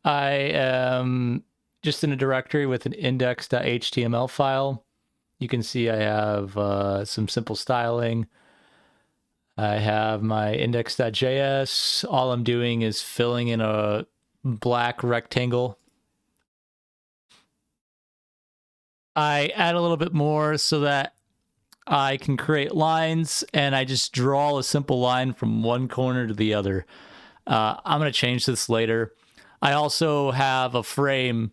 I am just in a directory with an index.html file. You can see I have some simple styling. I have my index.js. All I'm doing is filling in a black rectangle. I add a little bit more so that I can create lines, and I just draw a simple line from one corner to the other. I'm going to change this later. I also have a frame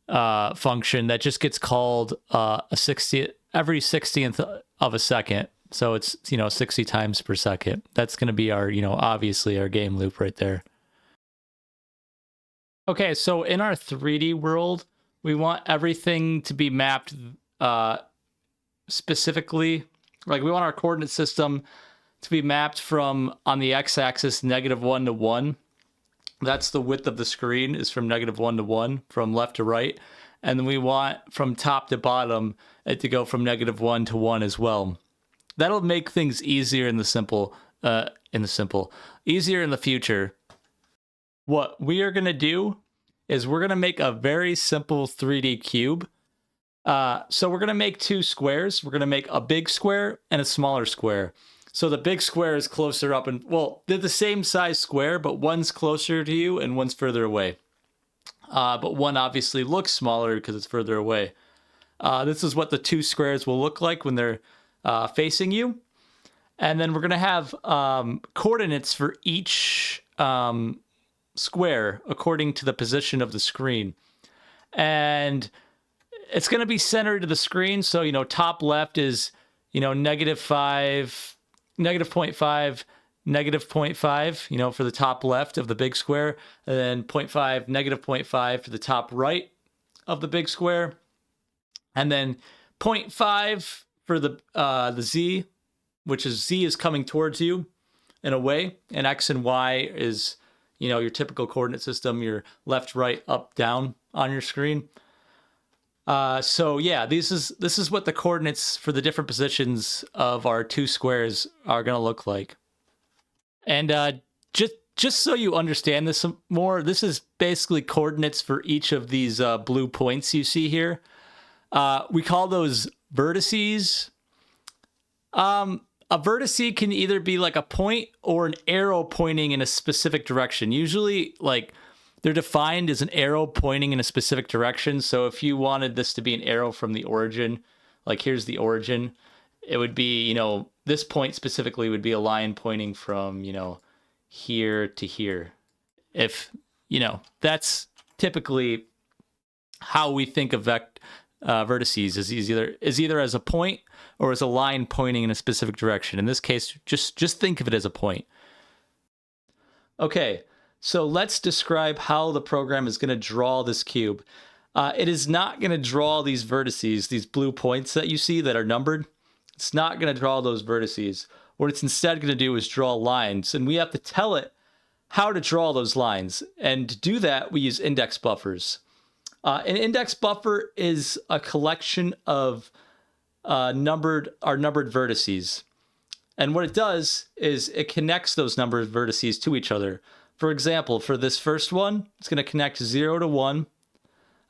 function that just gets called every 60th of a second. So it's 60 times per second. That's going to be our obviously our game loop right there. Okay, so in our 3D world, we want everything to be mapped specifically. Like we want our coordinate system to be mapped from on the x-axis -1 to 1. That's the width of the screen is from -1 to 1 from left to right. And then we want from top to bottom it to go from -1 to 1 as well. That'll make things easier in the easier in the future. What we are going to do is we're going to make a very simple 3D cube. So we're going to make two squares. We're going to make a big square and a smaller square. So the big square is closer up and, well, they're the same size square, but one's closer to you and one's further away. But one obviously looks smaller because it's further away. This is what the two squares will look like when they're facing you. And then we're going to have coordinates for each square according to the position of the screen. And it's going to be centered to the screen. So, top left is, -5, -0.5, -0.5, for the top left of the big square, and then 0.5, -0.5 for the top right of the big square, and then 0.5 for the Z, which is Z is coming towards you in a way, and X and Y is, your typical coordinate system, your left, right, up, down on your screen. So yeah, this is what the coordinates for the different positions of our two squares are going to look like. And just so you understand this more, this is basically coordinates for each of these blue points you see here. We call those vertices. A vertice can either be like a point or an arrow pointing in a specific direction. Usually, like, they're defined as an arrow pointing in a specific direction. So if you wanted this to be an arrow from the origin, like here's the origin, it would be, this point specifically would be a line pointing from, here to here. If, that's typically how we think of vertices is either as a point or as a line pointing in a specific direction. In this case, just think of it as a point. Okay. So let's describe how the program is going to draw this cube. It is not going to draw these vertices, these blue points that you see that are numbered. It's not going to draw those vertices. What it's instead going to do is draw lines, and we have to tell it how to draw those lines. And to do that, we use index buffers. An index buffer is a collection of numbered vertices. And what it does is it connects those numbered vertices to each other. For example, for this first one, it's going to connect 0 to 1.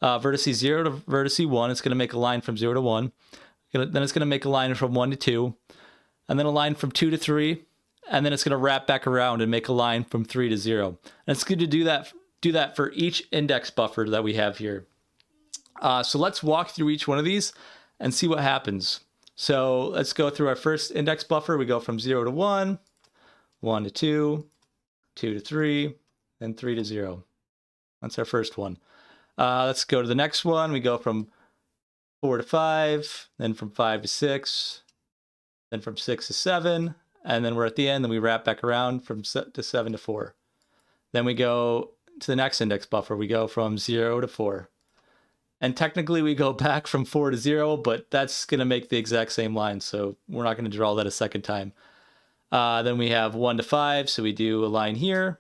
Vertice 0 to vertice 1. It's going to make a line from 0 to 1. Then it's going to make a line from 1 to 2. And then a line from 2 to 3. And then it's going to wrap back around and make a line from 3 to 0. And it's going to do that for each index buffer that we have here. So let's walk through each one of these and see what happens. So let's go through our first index buffer. We go from 0 to 1, 1 to 2, 2 to 3, and 3 to 0. That's our first one. Let's go to the next one. We go from 4 to 5, then from 5 to 6, then from 6 to 7, and then we're at the end, and we wrap back around from to 7 to 4. Then we go to the next index buffer. We go from 0 to 4. And technically we go back from 4 to 0, but that's going to make the exact same line, so we're not going to draw that a second time. Then we have 1 to 5, so we do a line here.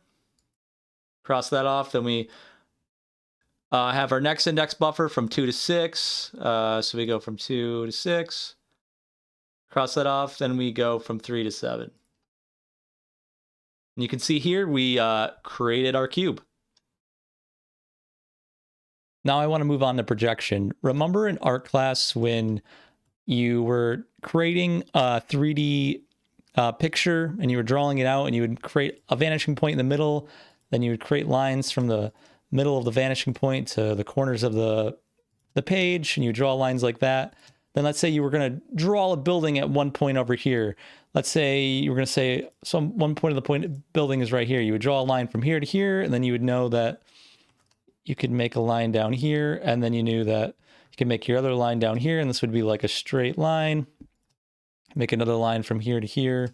Cross that off. Then we have our next index buffer from 2 to 6. So we go from 2 to 6. Cross that off. Then we go from 3 to 7. And you can see here we created our cube. Now I want to move on to projection. Remember in art class when you were creating a 3D picture and you were drawing it out and you would create a vanishing point in the middle, then you would create lines from the middle of the vanishing point to the corners of the page, and you draw lines like that. Then let's say you were going to draw a building at one point over here. Let's say you were going to say one point of the point building is right here. You would draw a line from here to here, and then you would know that you could make a line down here, and then you knew that you could make your other line down here, and this would be like a straight line. Make another line from here to here, and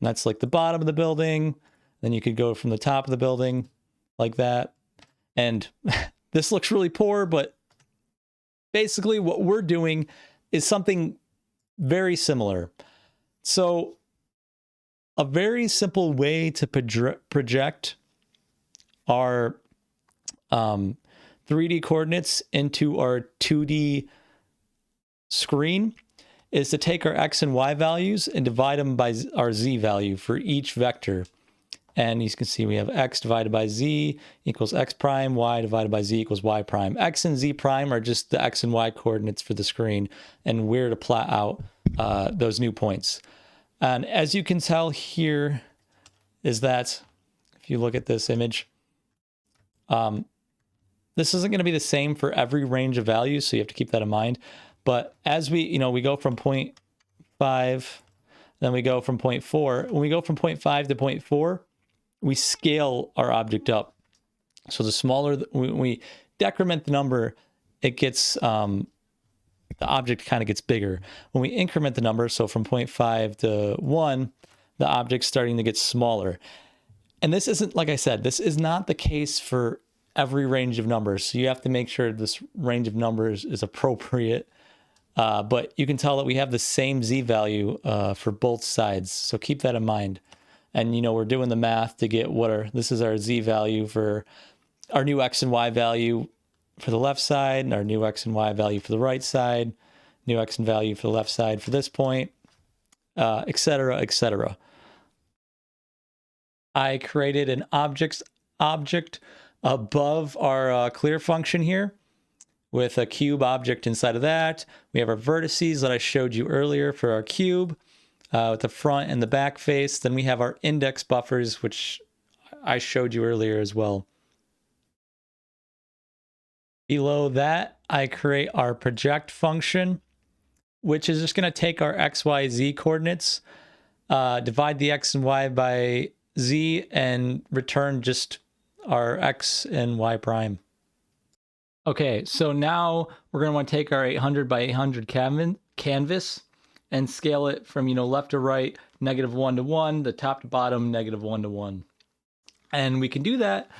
that's like the bottom of the building. Then you could go from the top of the building like that. And this looks really poor, but basically what we're doing is something very similar. So a very simple way to project our 3D coordinates into our 2D screen is to take our X and Y values and divide them by our Z value for each vector. And you can see we have X divided by Z equals X prime, Y divided by Z equals Y prime. X and Z prime are just the X and Y coordinates for the screen and where to plot out those new points. And as you can tell here is that if you look at this image, this isn't going to be the same for every range of values, so you have to keep that in mind. But as we go from 0.5, then we go from 0.4. When we go from 0.5 to 0.4, we scale our object up. So the smaller, when we decrement the number, it gets, the object kind of gets bigger. When we increment the number, so from 0.5 to 1, the object's starting to get smaller. And this isn't, like I said, this is not the case for every range of numbers. So you have to make sure this range of numbers is appropriate. But you can tell that we have the same Z value for both sides. So keep that in mind. And, we're doing the math to get this is our Z value for our new X and Y value for the left side, and our new X and Y value for the right side, new X and value for the left side for this point, et cetera, et cetera. I created an object above our clear function here with a cube object inside of that. We have our vertices that I showed you earlier for our cube with the front and the back face. Then we have our index buffers, which I showed you earlier as well. Below that, I create our project function, which is just going to take our X, Y, Z coordinates, divide the X and Y by Z, and return just our X and Y prime. Okay, so now we're going to want to take our 800 by 800 canvas and scale it from, left to right, -1 to 1, the top to bottom, -1 to 1. And we can do that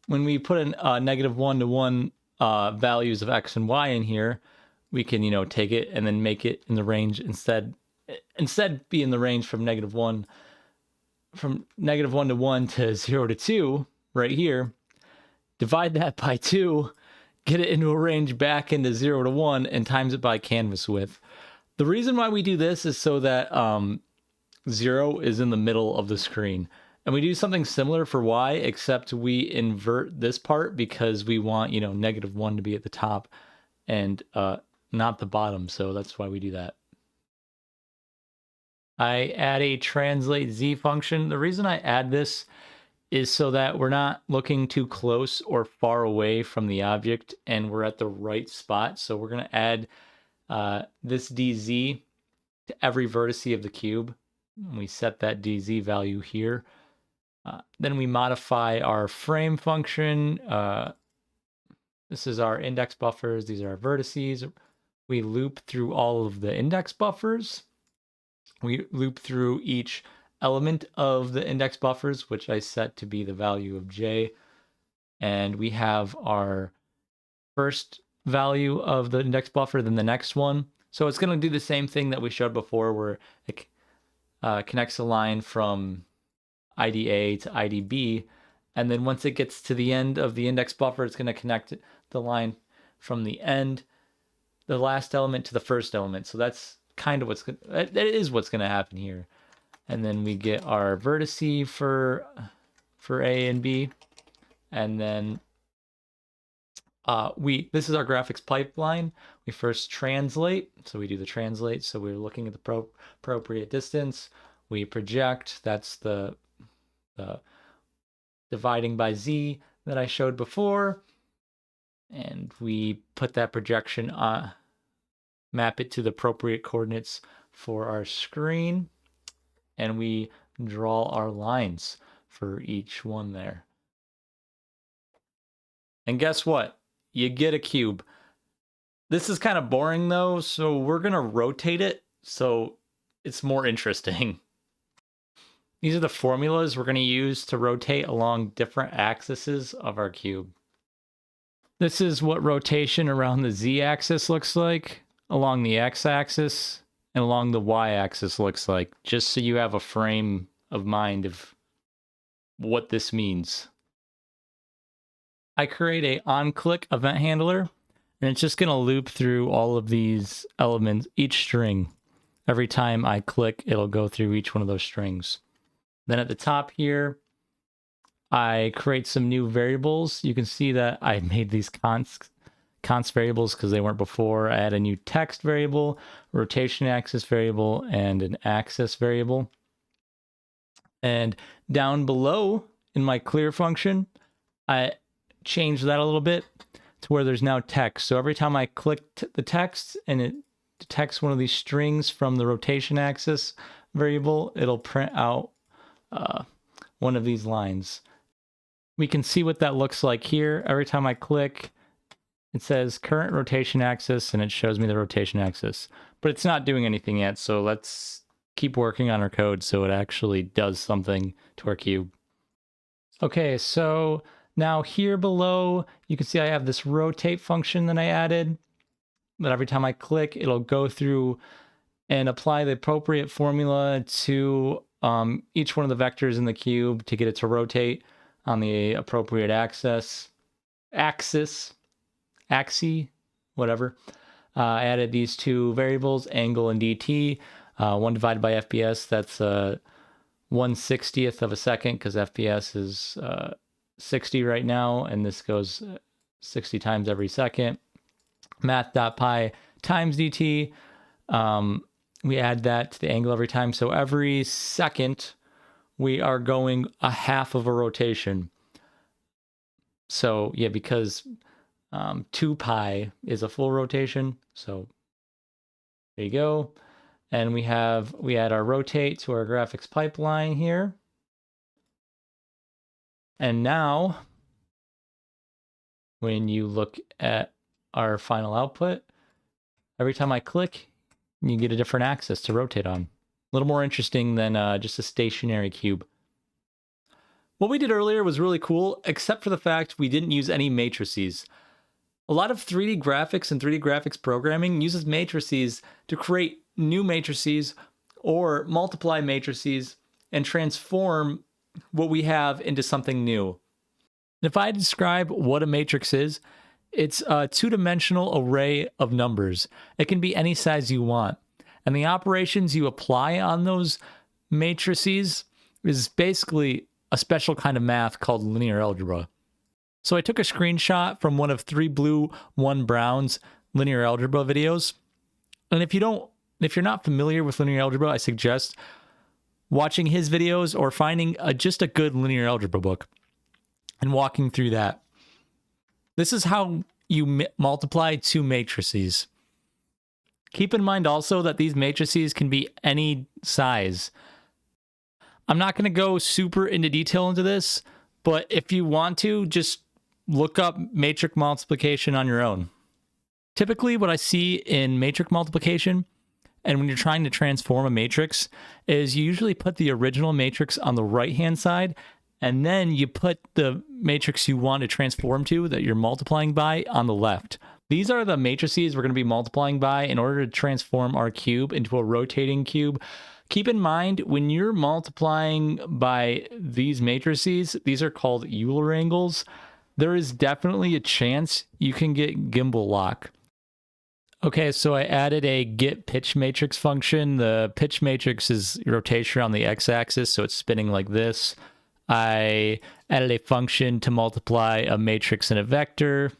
when we put in -1 to 1 values of X and Y in here. We can, take it and then make it in the range instead be in the range from -1 to 1 to 0 to 2 right here. Divide that by 2, get it into a range back into 0 to 1, and times it by canvas width. The reason why we do this is so that 0 is in the middle of the screen. And we do something similar for Y, except we invert this part because we want, -1 to be at the top and not the bottom. So that's why we do that. I add a translate Z function. The reason I add this is so that we're not looking too close or far away from the object and we're at the right spot. So we're going to add this DZ to every vertice of the cube. We set that DZ value here. Then we modify our frame function. This is our index buffers. These are our vertices. We loop through all of the index buffers. We loop through each element of the index buffers, which I set to be the value of J. And we have our first value of the index buffer, then the next one. So it's going to do the same thing that we showed before, where it connects a line from IDA to IDB. And then once it gets to the end of the index buffer, it's going to connect the line from the end, the last element, to the first element. So that's kind of what's going to happen here. And then we get our vertice for A and B. And then this is our graphics pipeline. We first translate, so we do the translate. So we're looking at the appropriate distance. We project, that's the dividing by z that I showed before. And we put that projection on, map it to the appropriate coordinates for our screen. And we draw our lines for each one there. And guess what? You get a cube. This is kind of boring though, so we're gonna rotate it so it's more interesting. These are the formulas we're gonna use to rotate along different axes of our cube. This is what rotation around the z-axis looks like, along the x-axis, and along the y-axis looks like, just so you have a frame of mind of what this means. I create a onClick event handler, and it's just going to loop through all of these elements, each string. Every time I click, it'll go through each one of those strings. Then at the top here, I create some new variables. You can see that I made these const variables because they weren't before. I add a new text variable, rotation axis variable, and an axis variable. And down below in my clear function, I change that a little bit to where there's now text. So every time I click the text and it detects one of these strings from the rotation axis variable, it'll print out one of these lines. We can see what that looks like here. Every time I click, it says current rotation axis, and it shows me the rotation axis. But it's not doing anything yet, so let's keep working on our code so it actually does something to our cube. Okay, so now here below, you can see I have this rotate function that I added. But every time I click, it'll go through and apply the appropriate formula to each one of the vectors in the cube to get it to rotate on the appropriate axis, whatever. I added these two variables, angle and dt. 1 divided by fps, that's 1/60th of a second, because fps is 60 right now, and this goes 60 times every second. Math.pi times dt. We add that to the angle every time. So every second, we are going a half of a rotation. So yeah, because 2 pi is a full rotation. So there you go. And we add our rotate to our graphics pipeline here. And now, when you look at our final output, every time I click, you get a different axis to rotate on. A little more interesting than just a stationary cube. What we did earlier was really cool, except for the fact we didn't use any matrices. A lot of 3D graphics and 3D graphics programming uses matrices to create new matrices or multiply matrices and transform what we have into something new. If I describe what a matrix is, it's a two-dimensional array of numbers. It can be any size you want. And the operations you apply on those matrices is basically a special kind of math called linear algebra. So I took a screenshot from one of 3 Blue, 1 Brown's linear algebra videos. And if you're not familiar with linear algebra, I suggest watching his videos or finding just a good linear algebra book and walking through that. This is how you multiply 2 matrices. Keep in mind also that these matrices can be any size. I'm not going to go super into detail into this, but if you want to, just look up matrix multiplication on your own. Typically, what I see in matrix multiplication, and when you're trying to transform a matrix, is you usually put the original matrix on the right-hand side, and then you put the matrix you want to transform to that you're multiplying by on the left. These are the matrices we're going to be multiplying by in order to transform our cube into a rotating cube. Keep in mind, when you're multiplying by these matrices, these are called Euler angles. There is definitely a chance you can get gimbal lock. Okay, so I added a get pitch matrix function. The pitch matrix is rotation on the x-axis, so it's spinning like this. I added a function to multiply a matrix and a vector.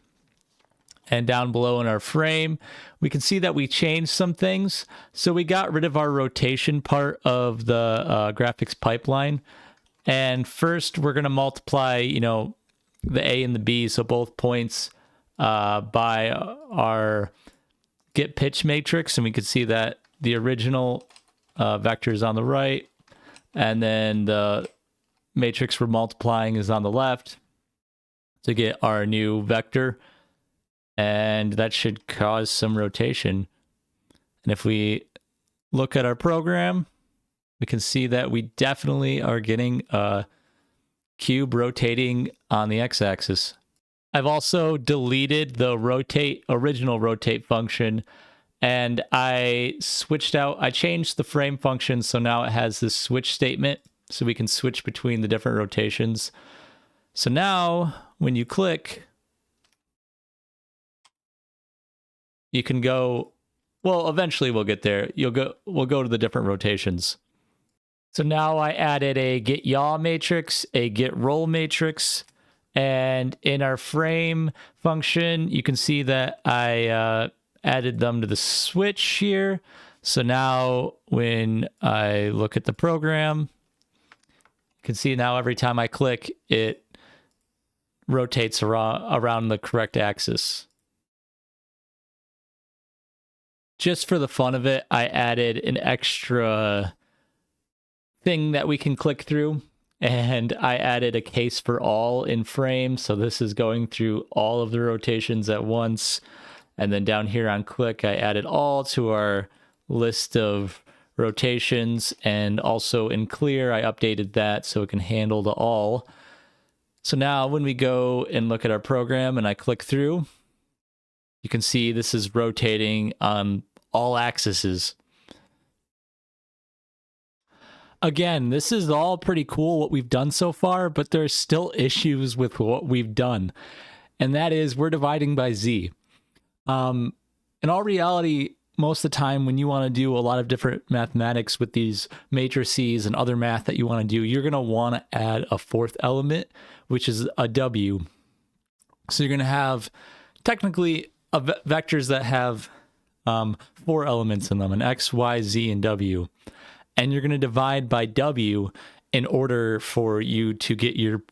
And down below in our frame, we can see that we changed some things. So we got rid of our rotation part of the graphics pipeline. And first, we're going to multiply, the A and the B, so both points, by our get pitch matrix. And we can see that the original vector is on the right, and then the matrix we're multiplying is on the left to get our new vector. And that should cause some rotation. And if we look at our program, we can see that we definitely are getting a cube rotating on the x-axis. I've also deleted the original rotate function, and I changed the frame function, so now it has this switch statement, so we can switch between the different rotations. So now, when you click, you can go, well, eventually we'll get there. We'll go to the different rotations. So now I added a get yaw matrix, a get roll matrix, and in our frame function, you can see that I added them to the switch here. So now when I look at the program, you can see now every time I click, it rotates around the correct axis. Just for the fun of it, I added an extra thing that we can click through, and I added a case for all in frame. So this is going through all of the rotations at once. And then down here on click, I added all to our list of rotations, and also in clear, I updated that so it can handle the all. So now when we go and look at our program and I click through, you can see this is rotating on all axes. Again, this is all pretty cool what we've done so far, but there's still issues with what we've done. And that is we're dividing by Z. In all reality, most of the time when you want to do a lot of different mathematics with these matrices and other math that you want to do, you're going to want to add a fourth element, which is a W. So you're going to have technically vectors that have 4 elements in them, an X, Y, Z, and W. And you're going to divide by W in order for you to get your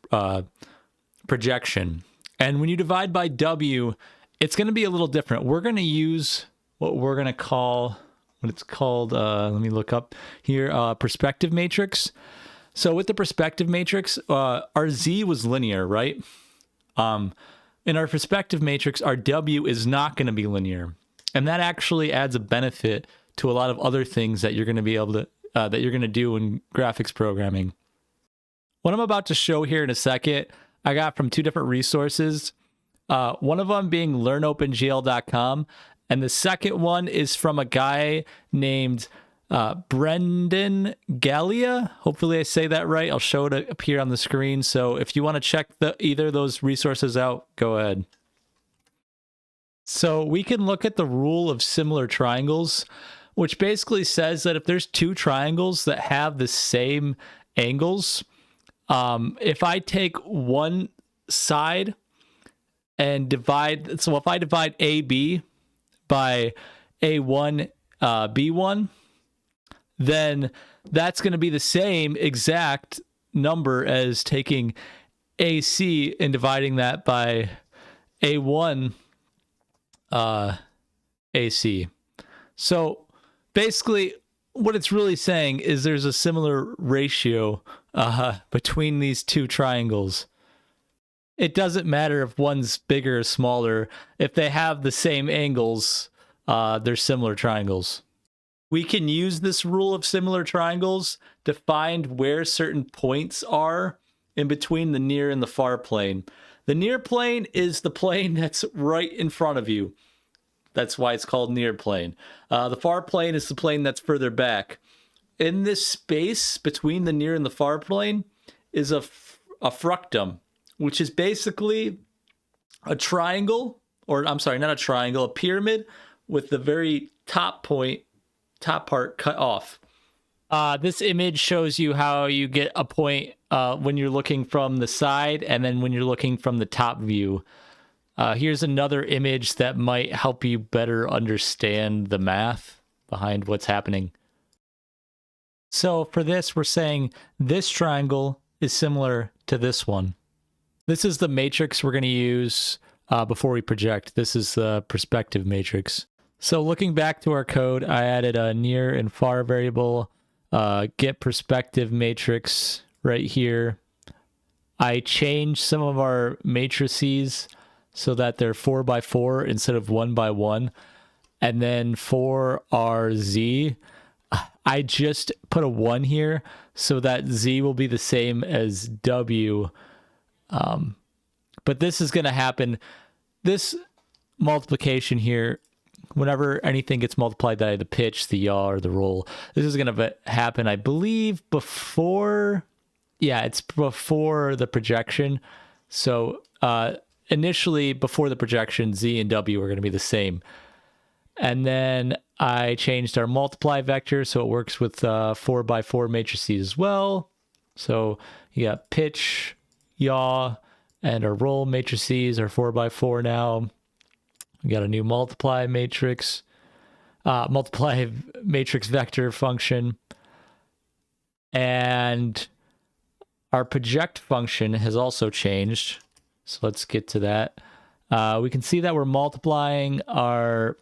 projection. And when you divide by W, it's going to be a little different. We're going to use what we're going to call, let me look up here, perspective matrix. So with the perspective matrix, our Z was linear, right? In our perspective matrix, our W is not going to be linear. And that actually adds a benefit to a lot of other things that you're going to be able to, that you're going to do in graphics programming. What I'm about to show here in a second, I got from 2 different resources. One of them being learnopengl.com, and the second one is from a guy named Brendan Gallia. Hopefully I say that right. I'll show it up here on the screen. So if you want to check either of those resources out, go ahead. So we can look at the rule of similar triangles, which basically says that if there's 2 triangles that have the same angles, if I take one side and divide, so if I divide AB by A1, B1, then that's going to be the same exact number as taking AC and dividing that by A1 AC. So basically what it's really saying is there's a similar ratio between these 2 triangles. It doesn't matter if one's bigger or smaller. If they have the same angles, they're similar triangles. We can use this rule of similar triangles to find where certain points are in between the near and the far plane. The near plane is the plane that's right in front of you. That's why it's called near plane. The far plane is the plane that's further back. In this space between the near and the far plane is a fructum, which is basically a triangle, or I'm sorry, not a triangle, a pyramid with the very top part cut off. This image shows you how you get a point when you're looking from the side and then when you're looking from the top view. Here's another image that might help you better understand the math behind what's happening. So for this, we're saying this triangle is similar to this one. This is the matrix we're going to use before we project. This is the perspective matrix. So looking back to our code, I added a near and far variable, get perspective matrix right here. I changed some of our matrices so that they're 4x4 instead of 1x1. And then for our Z, I just put a 1 here so that Z will be the same as W. But this is going to happen. This multiplication here, whenever anything gets multiplied by the pitch, the yaw, or the roll, this is going to happen, I believe, before... Yeah, it's before the projection. So initially, before the projection, Z and W are going to be the same. And then I changed our multiply vector so it works with 4x4 matrices as well. So you got pitch, yaw, and our roll matrices are 4x4 now. We got a new multiply matrix vector function. And our project function has also changed. So let's get to that. We can see that we're multiplying our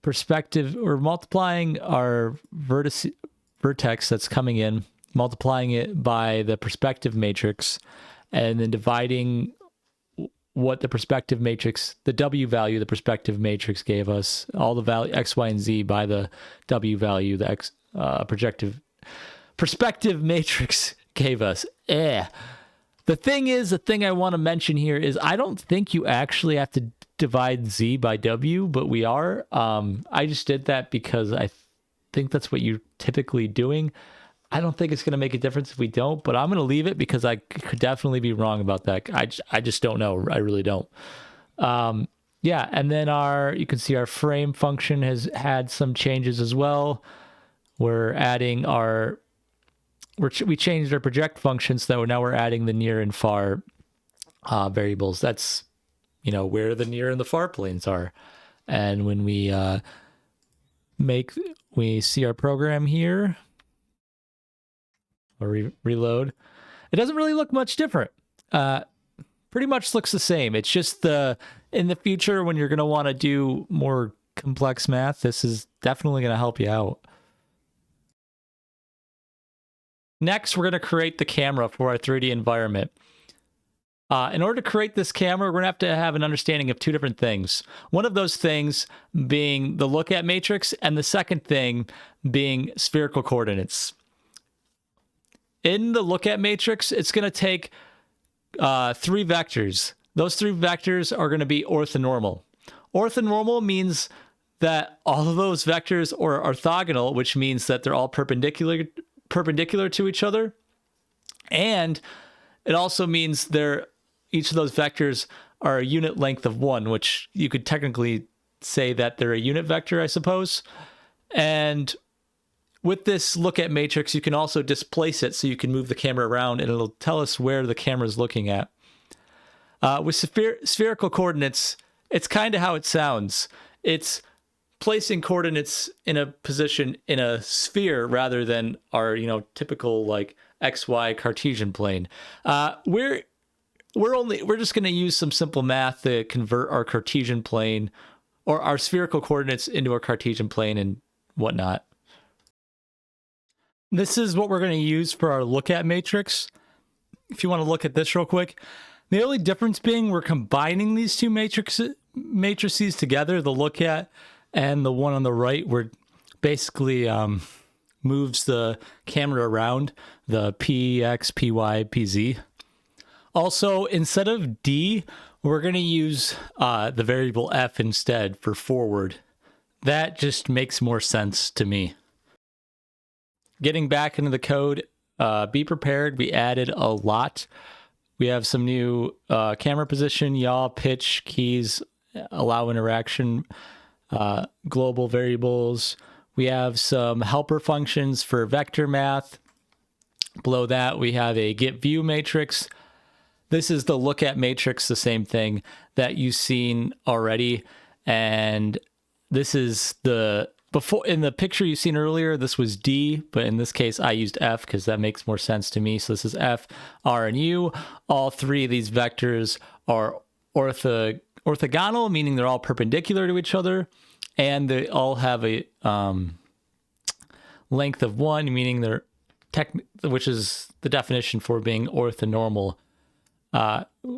perspective. We're multiplying our vertex that's coming in, multiplying it by the perspective matrix, and then dividing what the perspective matrix, the W value the perspective matrix gave us, all the value X, Y, and Z by the W value the perspective matrix gave us. The thing I want to mention here is I don't think you actually have to divide Z by W, but we are. I just did that because I think that's what you're typically doing. I don't think it's going to make a difference if we don't, but I'm going to leave it because I could definitely be wrong about that. I just don't know. I really don't. Yeah, and then you can see our frame function has had some changes as well. We're adding we changed our project function, so now we're adding the near and far variables. That's, where the near and the far planes are. And when we see our program here, or reload, it doesn't really look much different. Pretty much looks the same. It's just in the future when you're going to want to do more complex math, this is definitely going to help you out. Next, we're going to create the camera for our 3D environment. In order to create this camera, we're going to have an understanding of two different things. One of those things being the look at matrix, and the second thing being spherical coordinates. In the look at matrix, it's going to take 3 vectors. Those 3 vectors are going to be orthonormal. Orthonormal means that all of those vectors are orthogonal, which means that they're all perpendicular to each other. And it also means each of those vectors are a unit length of 1, which you could technically say that they're a unit vector, I suppose. And with this look at matrix, you can also displace it so you can move the camera around and it'll tell us where the camera is looking at. With spherical coordinates, it's kind of how it sounds. It's placing coordinates in a position in a sphere rather than our, typical like XY Cartesian plane. We're just going to use some simple math to convert our Cartesian plane or our spherical coordinates into a Cartesian plane and whatnot. This is what we're going to use for our look at matrix. If you want to look at this real quick, the only difference being we're combining these two matrices together, the look at and the one on the right, where basically moves the camera around, the PX, PY, PZ. Also, instead of D, we're going to use the variable F instead for forward. That just makes more sense to me. Getting back into the code, be prepared. We added a lot. We have some new camera position, yaw, pitch, keys, allow interaction, global variables. We have some helper functions for vector math. Below that, we have a get view matrix. this is the look at matrix, the same thing that you've seen already. And this is the, before in the picture you've seen earlier, this was D, but in this case I used F because that makes more sense to me. So this is F, R, and U. All three of these vectors are orthogonal, meaning they're all perpendicular to each other, and they all have a length of 1, meaning they're which is the definition for being orthonormal.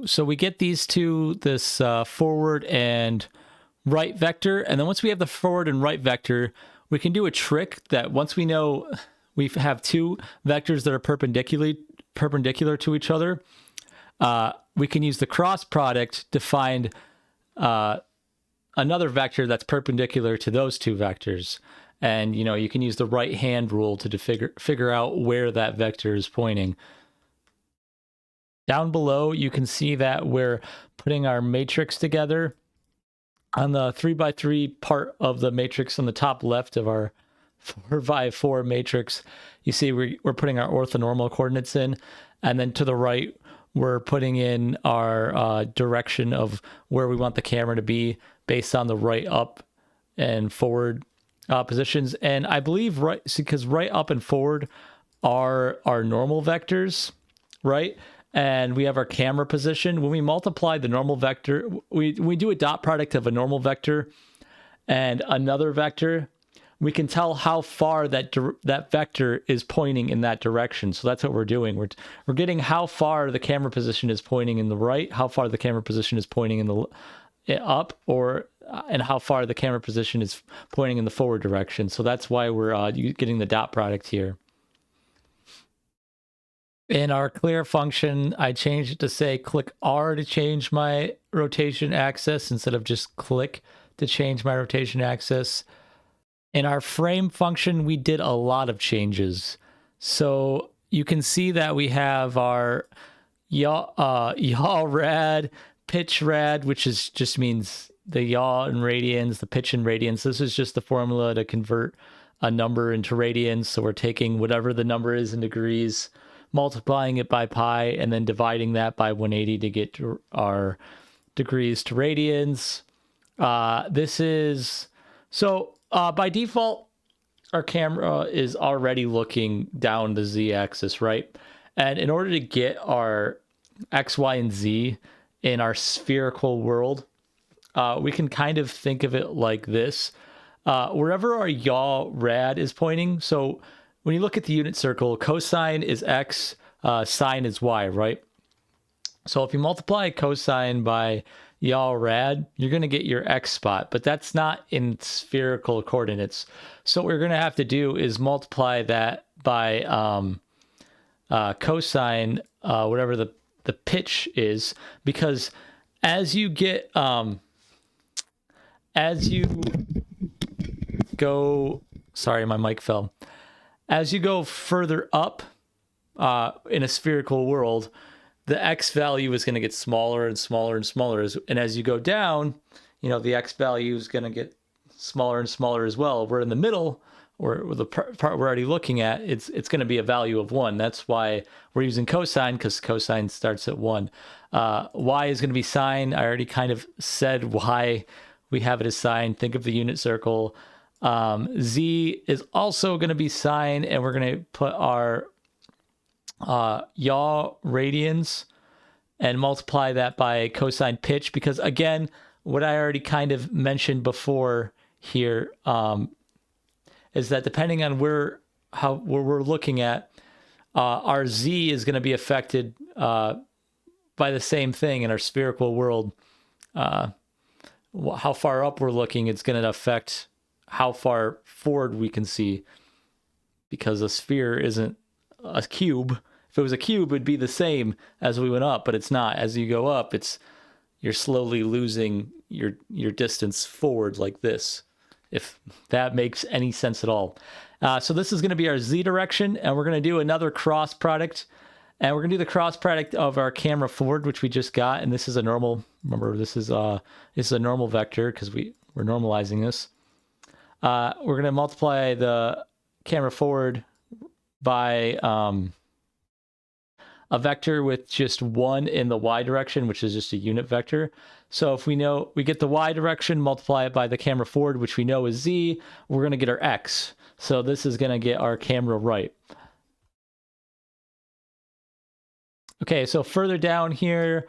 So we get these two, this forward and right vector, and then once we have the forward and right vector, we can do a trick that once we know we have two vectors that are perpendicular to each other, we can use the cross product to find another vector that's perpendicular to those two vectors. And, you can use the right hand rule to figure out where that vector is pointing. Down below, you can see that we're putting our matrix together. On the 3x3 part of the matrix on the top left of our 4x4 matrix, you see we're putting our orthonormal coordinates in. And then to the right, we're putting in our direction of where we want the camera to be based on the right, up, and forward positions. And I believe because right, up, and forward are our normal vectors, right? And we have our camera position. When we multiply the normal vector, we do a dot product of a normal vector and another vector, we can tell how far that vector is pointing in that direction. So that's what we're doing. We're getting how far the camera position is pointing in the right, how far the camera position is pointing in the up, and how far the camera position is pointing in the forward direction. So that's why we're getting the dot product here. In our clear function, I changed it to say click R to change my rotation axis instead of just click to change my rotation axis. In our frame function, we did a lot of changes. So you can see that we have our yaw rad, pitch rad, which just means the yaw in radians, the pitch in radians. This is just the formula to convert a number into radians. So we're taking whatever the number is in degrees, multiplying it by pi, and then dividing that by 180 to get our degrees to radians. By default, our camera is already looking down the z-axis, right? And in order to get our x, y, and z in our spherical world, we can kind of think of it like this. Wherever our yaw rad is pointing, so when you look at the unit circle, cosine is x, sine is y, right? So if you multiply cosine by yaw rad, you're going to get your x spot, but that's not in spherical coordinates. So what we're going to have to do is multiply that by cosine, whatever the pitch is, because as you get, as you go, sorry, my mic fell. As you go further up in a spherical world, the x value is going to get smaller and smaller and smaller. And as you go down, the x value is going to get smaller and smaller as well. We're in the middle, or the part we're already looking at, it's going to be a value of 1. That's why we're using cosine, because cosine starts at 1. Y is going to be sine. I already kind of said why we have it as sine. Think of the unit circle. Z is also going to be sine, and we're going to put our yaw radians and multiply that by cosine pitch, because again, what I already kind of mentioned before here is that depending on where we're looking at, our z is going to be affected by the same thing in our spherical world. How far up we're looking, it's going to affect how far forward we can see, because a sphere isn't a cube. If it was a cube, it would be the same as we went up, but it's not. As you go up, you're slowly losing your distance forward like this, if that makes any sense at all. So this is going to be our z direction, and we're going to do another cross product, and we're going to do the cross product of our camera forward, which we just got, and this is a normal. Remember, this is a normal vector because we're normalizing this. We're going to multiply the camera forward by a vector with just 1 in the y direction, which is just a unit vector. So if we know we get the y direction, multiply it by the camera forward, which we know is z, we're going to get our x. So this is going to get our camera right. Okay, so further down here,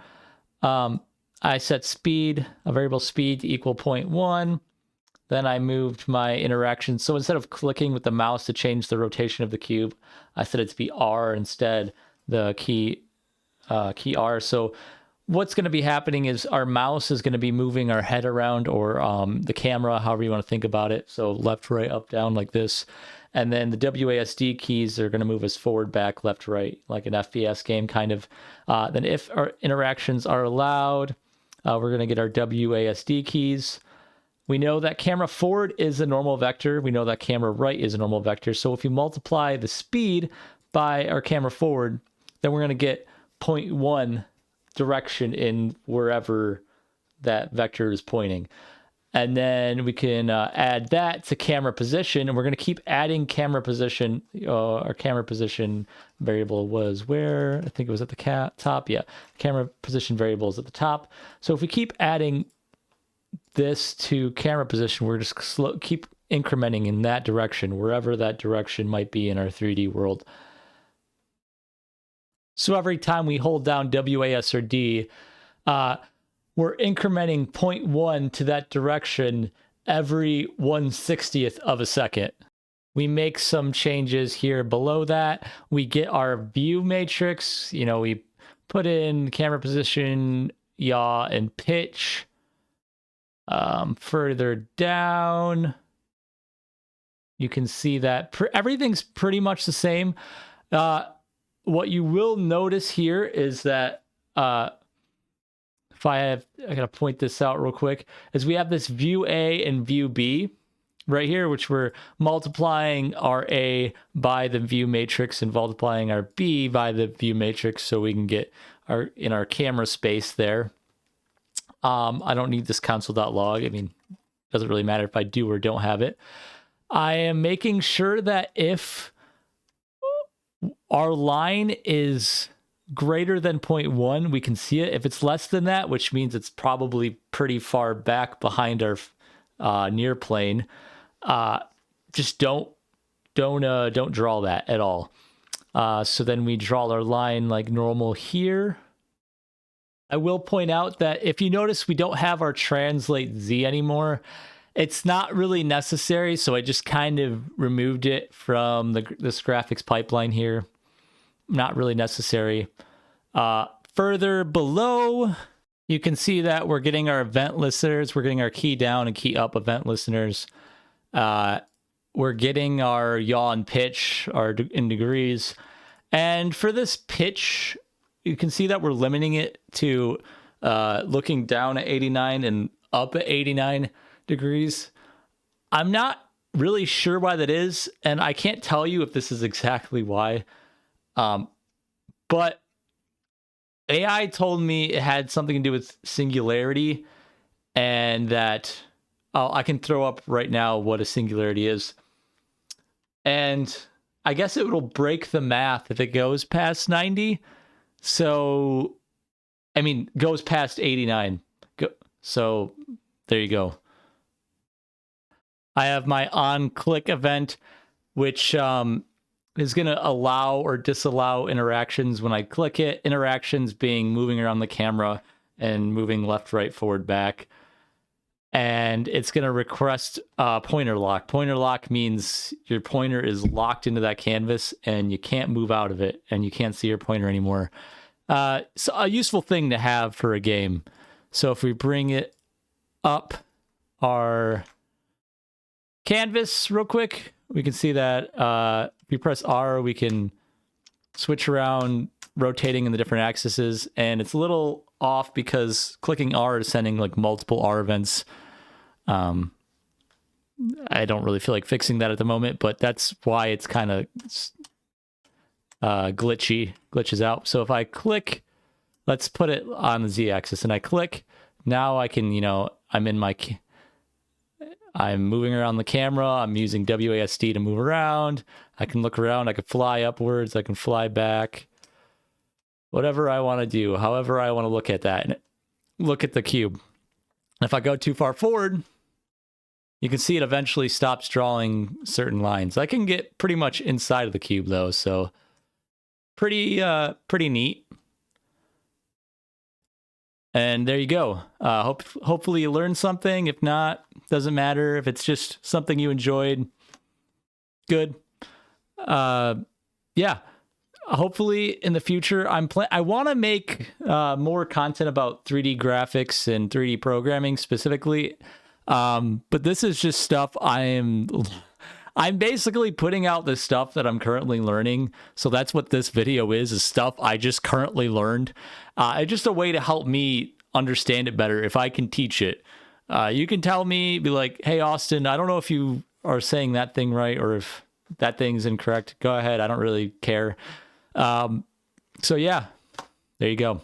I set speed, a variable speed to equal 0.1. Then I moved my interaction. So instead of clicking with the mouse to change the rotation of the cube, I set it to be R instead, the key R. So what's going to be happening is our mouse is going to be moving our head around, or the camera, however you want to think about it. So left, right, up, down like this. And then the WASD keys are going to move us forward, back, left, right, like an FPS game kind of. Then if our interactions are allowed, we're going to get our WASD keys. We know that camera forward is a normal vector. We know that camera right is a normal vector. So if you multiply the speed by our camera forward, then we're going to get 0.1 direction in wherever that vector is pointing. And then we can add that to camera position, and we're going to keep adding camera position. Our camera position variable was where? I think it was at the top. Yeah, camera position variable is at the top. So if we keep adding this to camera position, we're just keep incrementing in that direction, wherever that direction might be in our 3D world. So every time we hold down WAS or D, we're incrementing 0.1 to that direction every 1/60th of a second. We make some changes here below that. We get our view matrix. You know, we put in camera position, yaw, and pitch. Further down, you can see that everything's pretty much the same. What you will notice here is that I gotta point this out real quick, is we have this view A and view B right here, which we're multiplying our A by the view matrix and multiplying our B by the view matrix, so we can get in our camera space there. I don't need this console.log. I mean, it doesn't really matter if I do or don't have it. I am making sure that if our line is greater than 0.1, we can see it. If it's less than that, which means it's probably pretty far back behind our near plane, just don't draw that at all. So then we draw our line like normal here. I will point out that if you notice, we don't have our translate Z anymore. It's not really necessary, so I just kind of removed it from this graphics pipeline here. Not really necessary. Further below, you can see that we're getting our event listeners. We're getting our key down and key up event listeners. We're getting our yaw and pitch in degrees. And for this pitch, you can see that we're limiting it to looking down at 89 and up at 89 degrees. I'm not really sure why that is, and I can't tell you if this is exactly why. But AI told me it had something to do with singularity, and that I can throw up right now what a singularity is. And I guess it will break the math if it goes past 90. So, I mean, goes past 89. So there you go. I have my on-click event, which is going to allow or disallow interactions when I click it. Interactions being moving around the camera and moving left, right, forward, back. And it's going to request pointer lock. Pointer lock means your pointer is locked into that canvas and you can't move out of it and you can't see your pointer anymore. So a useful thing to have for a game. So if we bring it up our canvas real quick, we can see that if we press R, we can switch around, rotating in the different axes, and it's a little off because clicking R is sending like multiple R events. I don't really feel like fixing that at the moment, but that's why it's kind of glitches out. So if I click, let's put it on the Z-axis, and I click, now I can, I'm moving around the camera. I'm using WASD to move around. I can look around. I can fly upwards. I can fly back. whatever I want to do, however I want to look at that and look at the cube. If I go too far forward, you can see it eventually stops drawing certain lines. I can get pretty much inside of the cube though, so pretty neat. And there you go. Hopefully you learned something. If not, doesn't matter. If it's just something you enjoyed, good. Yeah. Hopefully in the future, I want to make more content about 3D graphics and 3D programming specifically. But this is just stuff I'm basically putting out the stuff that I'm currently learning. So that's what this video is stuff I just currently learned. It's just a way to help me understand it better if I can teach it. You can tell me, be like, hey, Austin, I don't know if you are saying that thing right or if that thing's incorrect. Go ahead. I don't really care. So yeah, there you go.